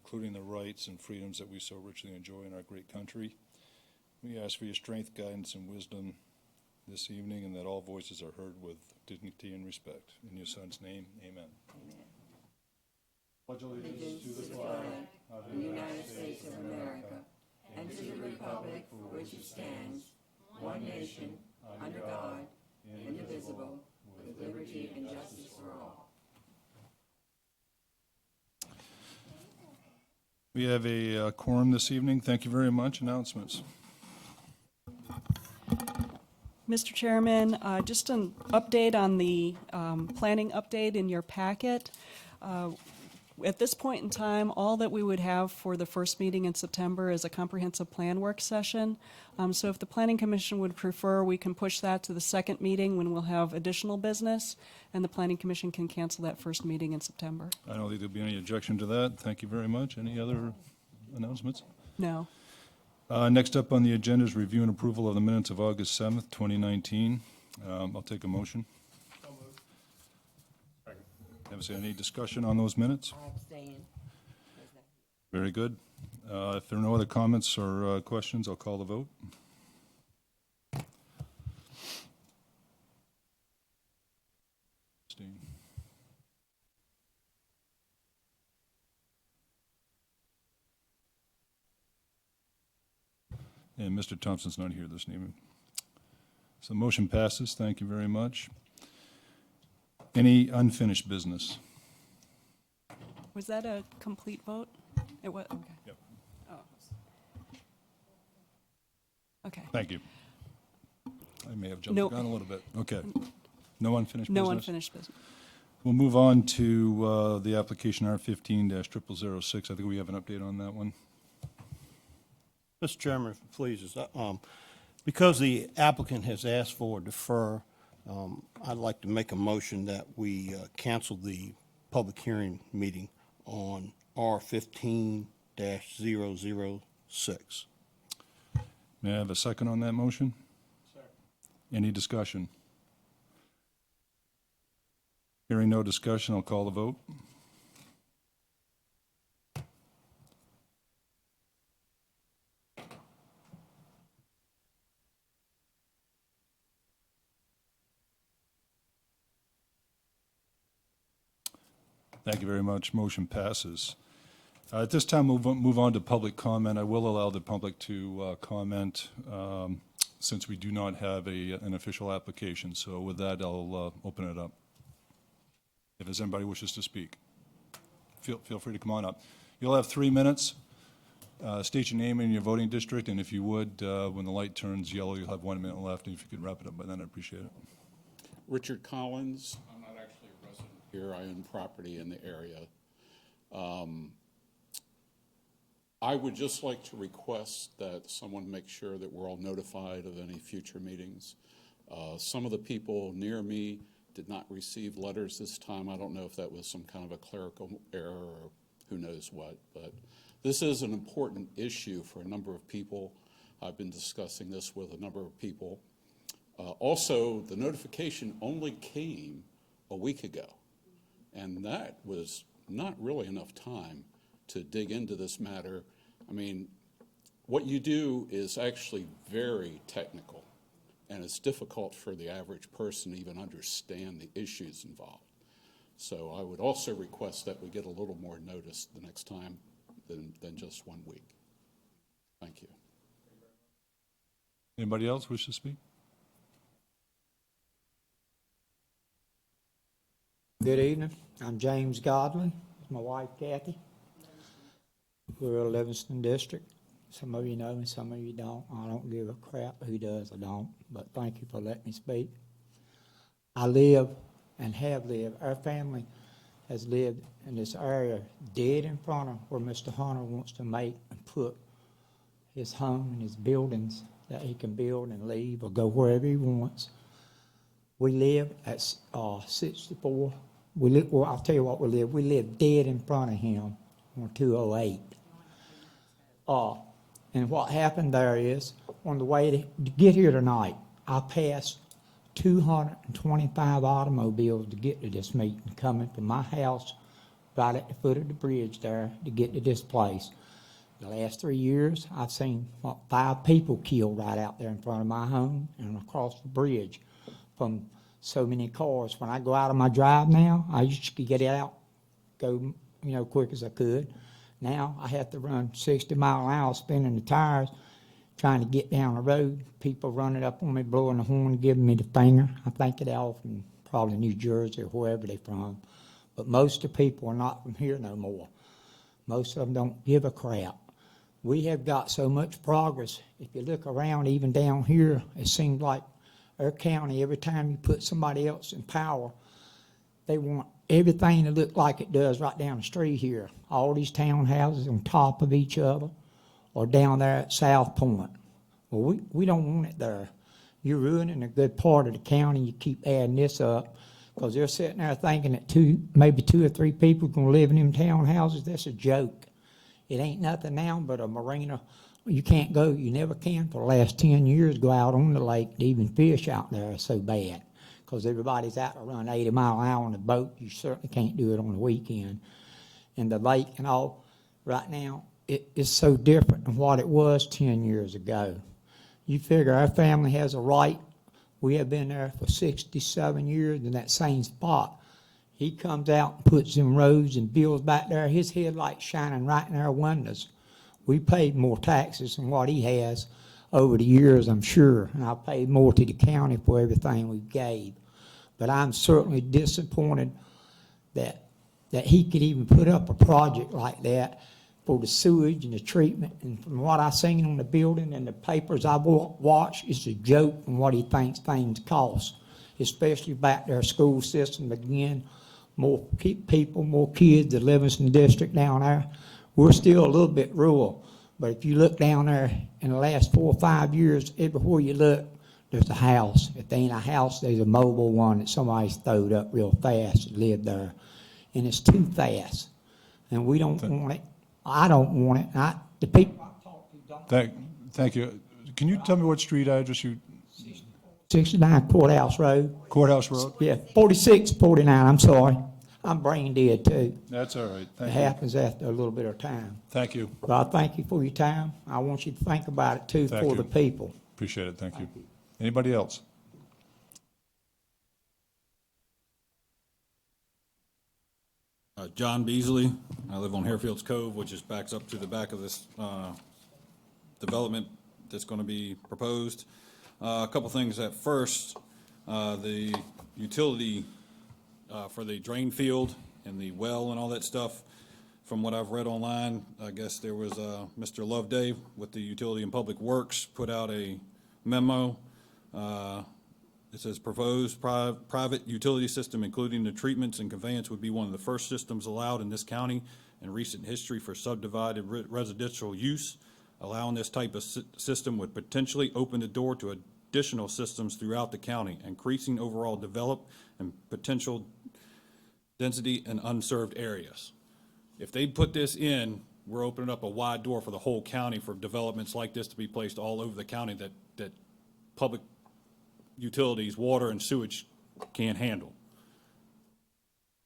including the rights and freedoms that we so richly enjoy in our great country. We ask for your strength, guidance, and wisdom this evening, and that all voices are heard with dignity and respect. In your Son's name, amen. Amen. Pledge Allegiance to the flag of the United States of America and to the republic for which it stands, one nation, under God, indivisible, with liberty and justice for all. We have a quorum this evening. Thank you very much. Announcements. Mr. Chairman, just an update on the planning update in your packet. At this point in time, all that we would have for the first meeting in September is a comprehensive plan work session. So if the Planning Commission would prefer, we can push that to the second meeting when we'll have additional business, and the Planning Commission can cancel that first meeting in September. I don't think there'll be any objection to that. Thank you very much. Any other announcements? No. Next up on the agenda is review and approval of the minutes of August 7th, 2019. I'll take a motion. Have any discussion on those minutes? I abstain. Very good. If there are no other comments or questions, I'll call the vote. Abstain. And Mr. Thompson's not here this evening. So the motion passes. Thank you very much. Any unfinished business? Was that a complete vote? It was, okay. Yep. Oh. Okay. Thank you. I may have jumped No. the gun a little bit. Okay. No unfinished No business? unfinished business. We'll move on to the application R15-0006. I think we have an update on that one. Mr. Chairman, if it pleases, because the applicant has asked for a defer, I'd like to make a motion that we cancel the public hearing meeting on R15-006. May I have a second on that motion? Second. Any discussion? Hearing no discussion, I'll call the vote. Thank you very much. Motion passes. At this time, we'll move on to public comment. I will allow the public to comment since we do not have an official application. So with that, I'll open it up. If there's anybody who wishes to speak, feel free to come on up. You'll have 3 minutes. State your name and your voting district, and if you would, when the light turns yellow, you'll have 1 minute left, and if you could wrap it up by then, I'd appreciate it. Richard Collins. I'm not actually a resident here. I own property in the area. I would just like to request that someone make sure that we're all notified of any future meetings. Some of the people near me did not receive letters this time. I don't know if that was some kind of a clerical error or who knows what, but this is an important issue for a number of people. I've been discussing this with a number of people. Also, the notification only came a week ago, and that was not really enough time to dig into this matter. I mean, what you do is actually very technical, and it's difficult for the average person to even understand the issues involved. So I would also request that we get a little more notice the next time than just 1 week. Thank you. Anybody else wish to speak? Good evening. I'm James Godley. My wife, Kathy. We're in Livingston District. Some of you know me, some of you don't. I don't give a crap who does or don't, but thank you for letting me speak. I live and have lived, our family has lived in this area dead in front of where Mr. Hunter wants to make and put his home and his buildings that he can build and leave or go wherever he wants. We live at 64. Well, I'll tell you what we live. We live dead in front of him on 208. And what happened there is, on the way to get here tonight, I passed 225 automobiles to get to this meeting, coming from my house right at the foot of the bridge there to get to this place. The last 3 years, I've seen, 5 people killed right out there in front of my home and across the bridge from so many cars. When I go out on my drive now, I used to get out, go, quick as I could. Now I have to run 60 mile an hour, spinning the tires, trying to get down the road. People running up on me, blowing the horn, giving me the finger. I think they're all from probably New Jersey or wherever they're from. But most of the people are not from here no more. Most of them don't give a crap. We have got so much progress. If you look around, even down here, it seems like our county, every time you put somebody else in power, they want everything to look like it does right down the street here. All these townhouses on top of each other, or down there at South Point. Well, we don't want it there. You're ruining a good part of the county. You keep adding this up, because they're sitting there thinking that maybe two or three people are going to live in them townhouses. That's a joke. It ain't nothing now but a marina. You can't go, you never can for the last 10 years go out on the lake to even fish out there. It's so bad, because everybody's out to run 80 mile an hour on the boat. You certainly can't do it on the weekend. And the lake and all, right now, it is so different than what it was 10 years ago. You figure our family has a right. We have been there for 67 years in that same spot. He comes out and puts in roads and builds back there, his headlights shining right in our windows. We paid more taxes than what he has over the years, I'm sure, and I paid more to the county for everything we gave. But I'm certainly disappointed that he could even put up a project like that for the sewage and the treatment. And from what I've seen on the building and the papers I've watched, it's a joke from what he thinks things cost, especially back to our school system. Again, more people, more kids, the Livingston district down there. We're still a little bit rural, but if you look down there in the last 4 or 5 years, everywhere you look, there's a house. If there ain't a house, there's a mobile one that somebody's throwed up real fast and lived there. And it's too fast. And we don't want it. I don't want it. The people I talk to don't. Thank you. Can you tell me what street address 69 Courthouse Road. Courthouse Road? Yeah, 46, 49, I'm sorry. I'm brain dead too. That's all right. It Thank you. happens after a little bit of time. Thank you. But I thank you for your time. I want you to think about it too Thank for you. the people. Appreciate it. Thank you. Anybody else? John Beasley. I live on Harefields Cove, which backs up to the back of this development that's going to be proposed. A couple things at first. The utility for the drain field and the well and all that stuff, from what I've read online, I guess there was Mr. Loveday with the Utility and Public Works put out a memo. It says proposed private utility system, including the treatments and conveyance, would be one of the first systems allowed in this county in recent history for subdivided residential use. Allowing this type of system would potentially open the door to additional systems throughout the county, increasing overall developed and potential density in unserved areas. If they put this in, we're opening up a wide door for the whole county for developments like this to be placed all over the county that public utilities, water and sewage can't handle.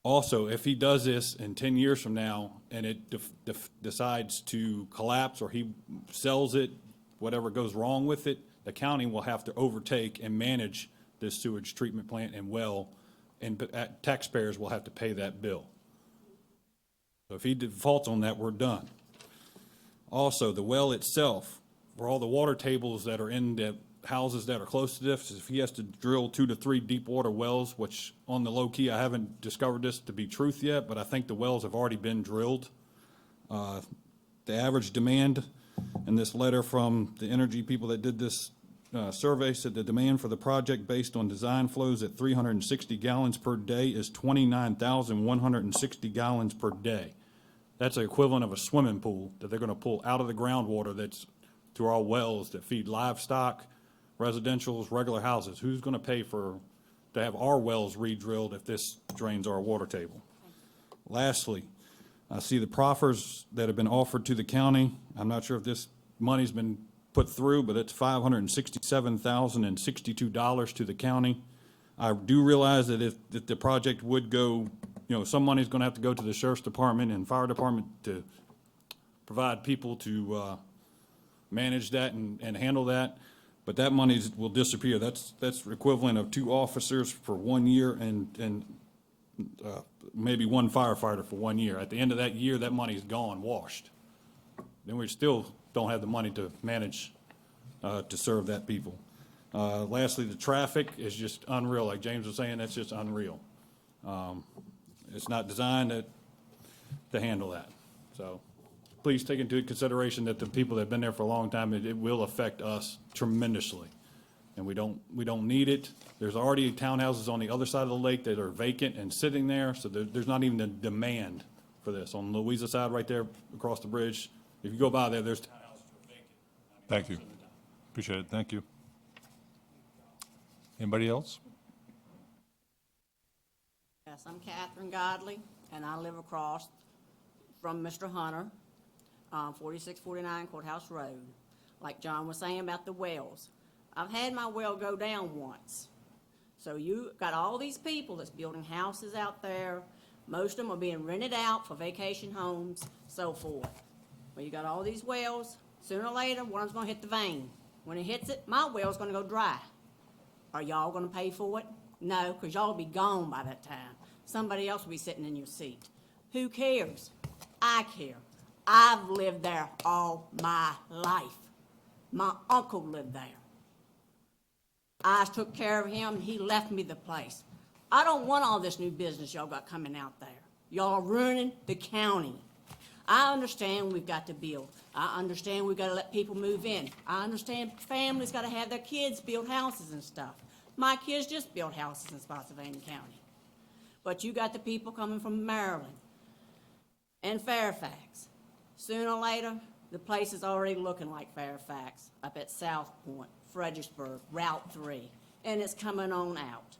Also, if he does this in 10 years from now and it decides to collapse or he sells it, whatever goes wrong with it, the county will have to overtake and manage this sewage treatment plant and well, and taxpayers will have to pay that bill. So if he defaults on that, we're done. Also, the well itself, for all the water tables that are in the houses that are close to this, if he has to drill 2 to 3 deep water wells, which on the low key, I haven't discovered this to be truth yet, but I think the wells have already been drilled. The average demand in this letter from the energy people that did this survey said the demand for the project based on design flows at 360 gallons per day is 29,160 gallons per day. That's the equivalent of a swimming pool that they're going to pull out of the groundwater that's through our wells that feed livestock, residentials, regular houses. Who's going to pay to have our wells re-drilled if this drains our water table? Lastly, I see the proffers that have been offered to the county. I'm not sure if this money's been put through, but it's $567,062 to the county. I do realize that if the project would go some money's gonna have to go to the sheriff's department and fire department to provide people to manage that and handle that, but that money will disappear. That's equivalent of 2 officers for 1 year and maybe 1 firefighter for 1 year. At the end of that year, that money's gone, washed. Then we still don't have the money to manage to serve that people. Lastly, the traffic is just unreal. Like James was saying, that's just unreal. It's not designed to handle that. So please take into consideration that the people that have been there for a long time, it will affect us tremendously. And we don't need it. There's already townhouses on the other side of the lake that are vacant and sitting there, so there's not even a demand for this. On Louisa side right there across the bridge, if you go by there, there's townhouses that are vacant. Thank you. Appreciate it. Thank you. Anybody else? Yes, I'm Catherine Godley, and I live across from Mr. Hunter, 4649 Courthouse Road. Like John was saying about the wells, I've had my well go down once. So you got all these people that's building houses out there. Most of them are being rented out for vacation homes, so forth. Well, you got all these wells. Sooner or later, one of them's gonna hit the vein. When it hits it, my well's gonna go dry. Are y'all gonna pay for it? No, because y'all will be gone by that time. Somebody else will be sitting in your seat. Who cares? I care. I've lived there all my life. My uncle lived there. I took care of him, and he left me the place. I don't want all this new business y'all got coming out there. Y'all are ruining the county. I understand we've got to build. I understand we've got to let people move in. I understand families got to have their kids build houses and stuff. My kids just built houses in Spotsylvania County. But you got the people coming from Maryland and Fairfax. Sooner or later, the place is already looking like Fairfax, up at South Point, Fredericksburg, Route 3, and it's coming on out.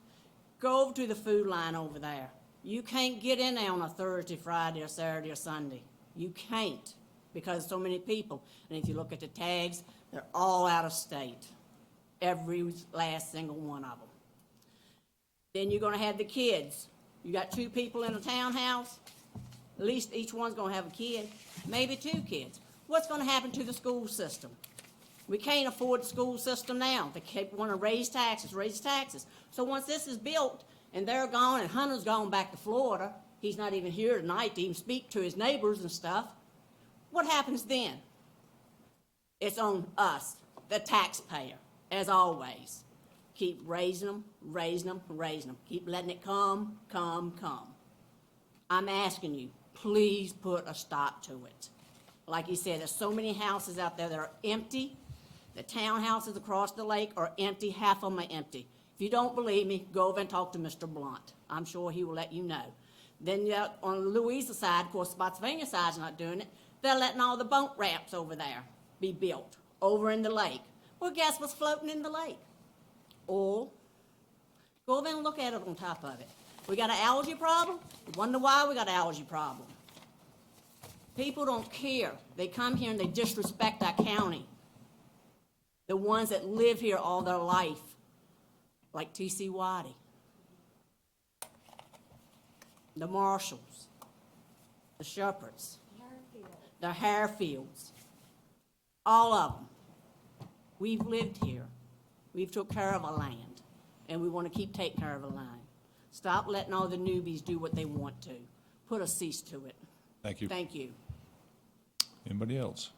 Go over to the food line over there. You can't get in there on a Thursday, Friday, or Saturday, or Sunday. You can't, because so many people. And if you look at the tags, they're all out of state. Every last single one of them. Then you're gonna have the kids. You got 2 people in a townhouse, at least each one's gonna have a kid, maybe 2 kids. What's gonna happen to the school system? We can't afford the school system now. They keep wanting to raise taxes. So once this is built and they're gone and Hunter's gone back to Florida, he's not even here tonight to even speak to his neighbors and stuff, what happens then? It's on us, the taxpayer, as always. Keep raising them. Keep letting it come. I'm asking you, please put a stop to it. Like you said, there's so many houses out there that are empty. The townhouses across the lake are empty. Half of them are empty. If you don't believe me, go over and talk to Mr. Blunt. I'm sure he will let you know. Then on the Louisa side, of course, Spotsylvania side's not doing it. They're letting all the boat ramps over there be built over in the lake. Well, guess what's floating in the lake? Oil. Go over and look at it on top of it. We got an algae problem? Wonder why we got an algae problem. People don't care. They come here and they disrespect our county. The ones that live here all their life, like T.C. Waddy, the Marshalls, the Shepherds, the Harefields, all of them. We've lived here. We've took care of our land, and we want to keep taking care of our land. Stop letting all the newbies do what they want to. Put a cease to it. Thank you. Thank you. Anybody else?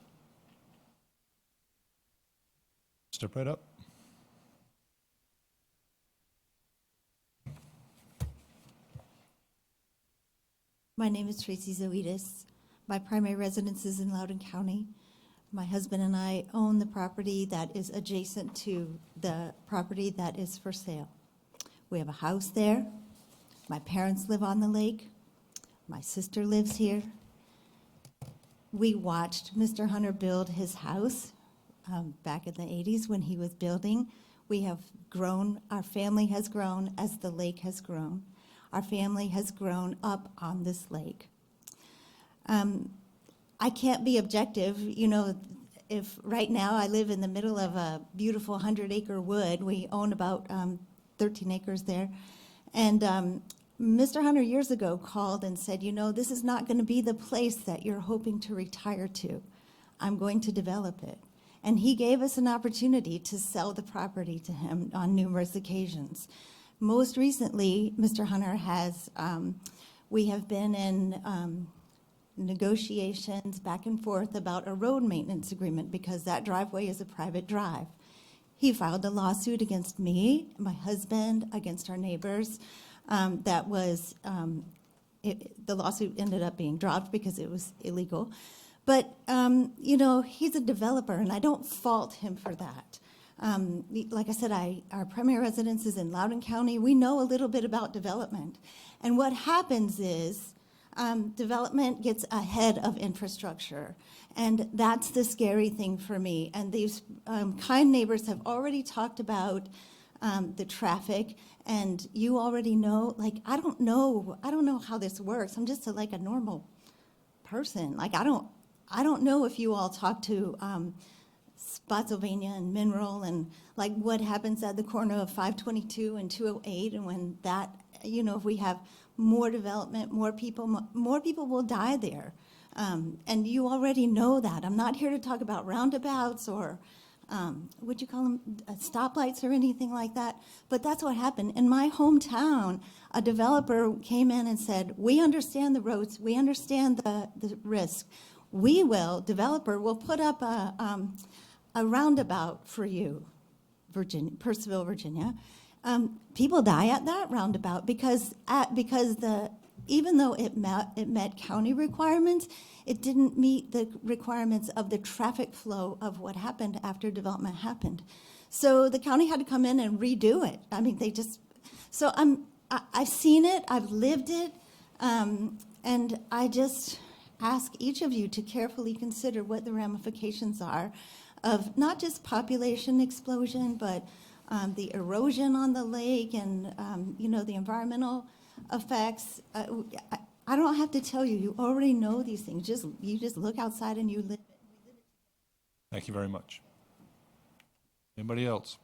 Step right up. My name is Tracy Zoidis. My primary residence is in Loudoun County. My husband and I own the property that is adjacent to the property that is for sale. We have a house there. My parents live on the lake. My sister lives here. We watched Mr. Hunter build his house back in the 80s when he was building. We have grown, our family has grown as the lake has grown. Our family has grown up on this lake. I can't be objective. You know, if right now I live in the middle of a beautiful 100-acre wood, we own about 13 acres there, and Mr. Hunter years ago called and said, you know, this is not going to be the place that you're hoping to retire to. I'm going to develop it. And he gave us an opportunity to sell the property to him on numerous occasions. Most recently, Mr. Hunter has, we have been in negotiations back and forth about a road maintenance agreement because that driveway is a private drive. He filed a lawsuit against me, my husband, against our neighbors. That was, the lawsuit ended up being dropped because it was illegal. But, you know, he's a developer, and I don't fault him for that. Like I said, our primary residence is in Loudoun County. We know a little bit about development. And what happens is development gets ahead of infrastructure. And that's the scary thing for me. And these kind neighbors have already talked about the traffic, and you already know, like, I don't know how this works. I'm just like a normal person. Like, I don't know if you all talk to Spotsylvania and Mineral and like what happens at the corner of 522 and 208, and when that, you know, if we have more development, more people will die there. And you already know that. I'm not here to talk about roundabouts or would you call them stoplights or anything like that? But that's what happened. In my hometown, a developer came in and said, we understand the roads, we understand the risk. Developer will put up a roundabout for you, Purcellville, Virginia. People die at that roundabout because even though it met county requirements, it didn't meet the requirements of the traffic flow of what happened after development happened. So the county had to come in and redo it. I mean, I've seen it, I've lived it, and I just ask each of you to carefully consider what the ramifications are of not just population explosion, but the erosion on the lake and, you know, the environmental effects. I don't have to tell you, you already know these things. You just look outside and you live it. Thank you very much. Anybody else?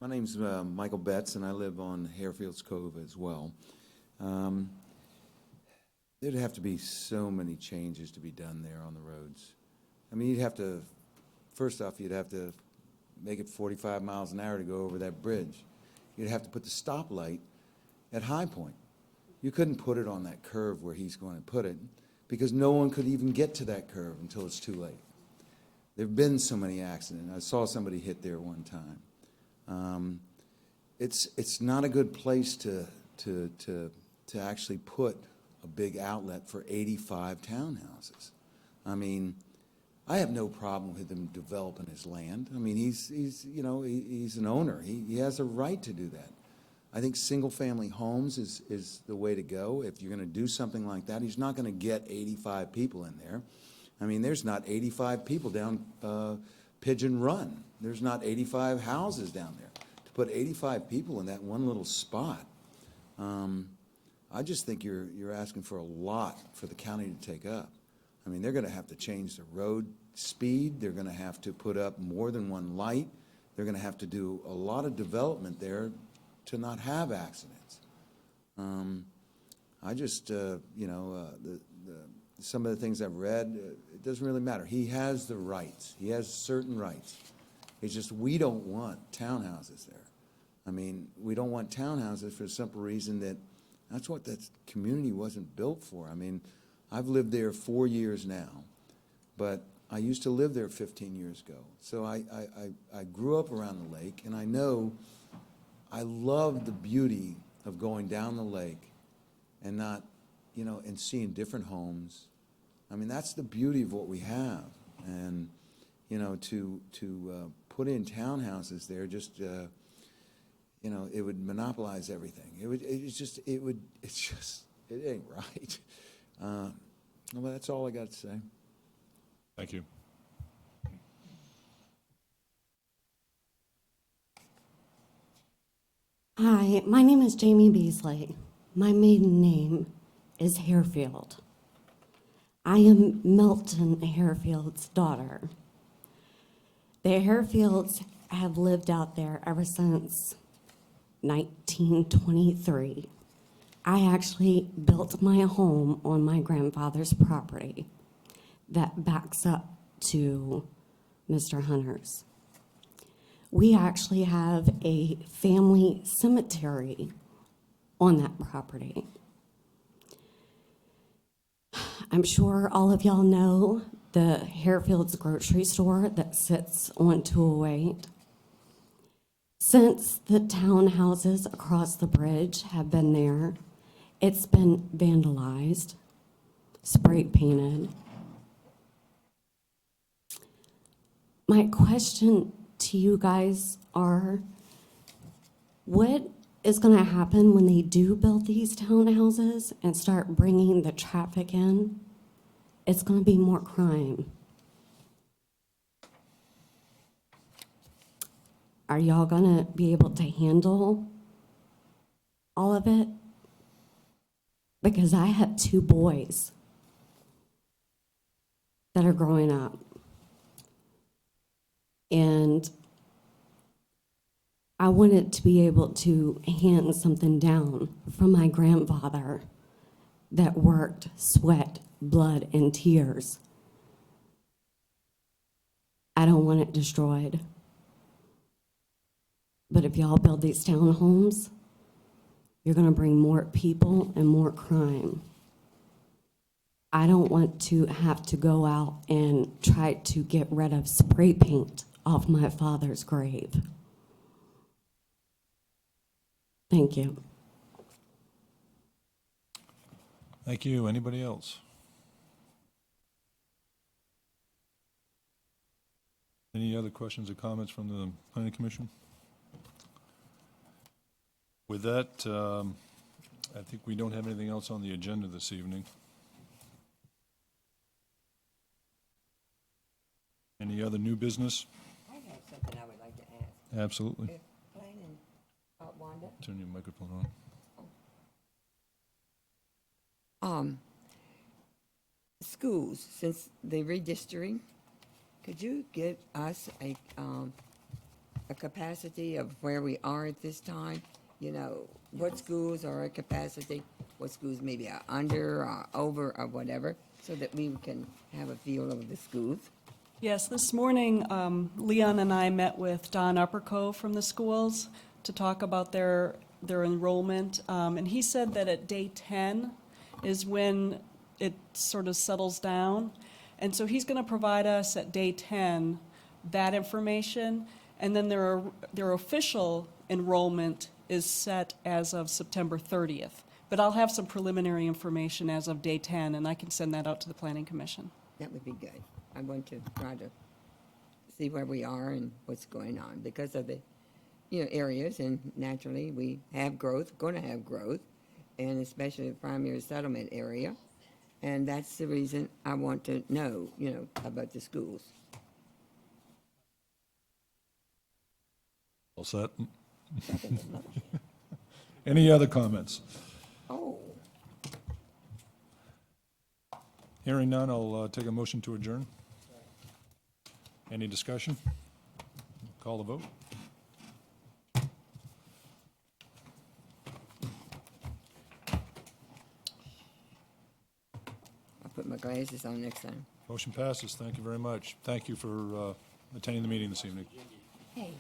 My name's Michael Betts, and I live on Harefields Cove as well. There'd have to be so many changes to be done there on the roads. I mean, first off, you'd have to make it 45 miles an hour to go over that bridge. You'd have to put the stoplight at High Point. You couldn't put it on that curve where he's going to put it because no one could even get to that curve until it's too late. There have been so many accidents. I saw somebody hit there one time. It's not a good place to actually put a big outlet for 85 townhouses. I mean, I have no problem with him developing his land. I mean, he's an owner. He has a right to do that. I think single-family homes is the way to go. If you're going to do something like that, he's not going to get 85 people in there. I mean, there's not 85 people down Pigeon Run. There's not 85 houses down there. To put 85 people in that one little spot, I just think you're asking for a lot for the county to take up. I mean, they're going to have to change the road speed. They're going to have to put up more than one light. They're going to have to do a lot of development there to not have accidents. I just, some of the things I've read, it doesn't really matter. He has the rights. He has certain rights. It's just we don't want townhouses there. I mean, we don't want townhouses for the simple reason that that's what that community wasn't built for. I mean, I've lived there 4 years now, but I used to live there 15 years ago. So I grew up around the lake, and I know I love the beauty of going down the lake and not, and seeing different homes. I mean, that's the beauty of what we have. And, to put in townhouses there just, it would monopolize everything. It ain't right. Well, that's all I got to say. Thank you. Hi, my name is Jamie Beasley. My maiden name is Harefield. I am Milton Harefield's daughter. The Harefields have lived out there ever since 1923. I actually built my home on my grandfather's property that backs up to Mr. Hunter's. We actually have a family cemetery on that property. I'm sure all of y'all know the Harefield's grocery store that sits on 208. Since the townhouses across the bridge have been there, it's been vandalized, spray painted. My question to you guys are, what is going to happen when they do build these townhouses and start bringing the traffic in? It's going to be more crime. Are y'all going to be able to handle all of it? Because I have 2 boys that are growing up. And I wanted to be able to hand something down from my grandfather that worked, sweat, blood, and tears. I don't want it destroyed. But if y'all build these townhomes, you're going to bring more people and more crime. I don't want to have to go out and try to get rid of spray paint off my father's grave. Thank you. Thank you. Anybody else? Any other questions or comments from the Planning Commission? With that, I think we don't have anything else on the agenda this evening. Any other new business? I have something I would like to ask. Absolutely. If planning, Wanda? Turn your microphone on. Schools, since the redistricting, could you give us a capacity of where we are at this time? You know, what schools are at capacity, what schools maybe are under or over or whatever, so that we can have a feel of the schools? Yes, this morning, Leon and I met with Don Uppercove from the schools to talk about their enrollment, and he said that at day 10 is when it sort of settles down, and so he's going to provide us at day 10 that information, and then their official enrollment is set as of September 30th. But I'll have some preliminary information as of day 10, and I can send that out to the Planning Commission. That would be good. I want to try to see where we are and what's going on because of the, areas, and naturally we have growth, going to have growth, and especially the primary settlement area, and that's the reason I want to know, about the schools. All set? Any other comments? Oh, Hearing none, I'll take a motion to adjourn. Any discussion? Call the vote. I'll put my glasses on next time. Motion passes. Thank you very much. Thank you for attending the meeting this evening. Hey.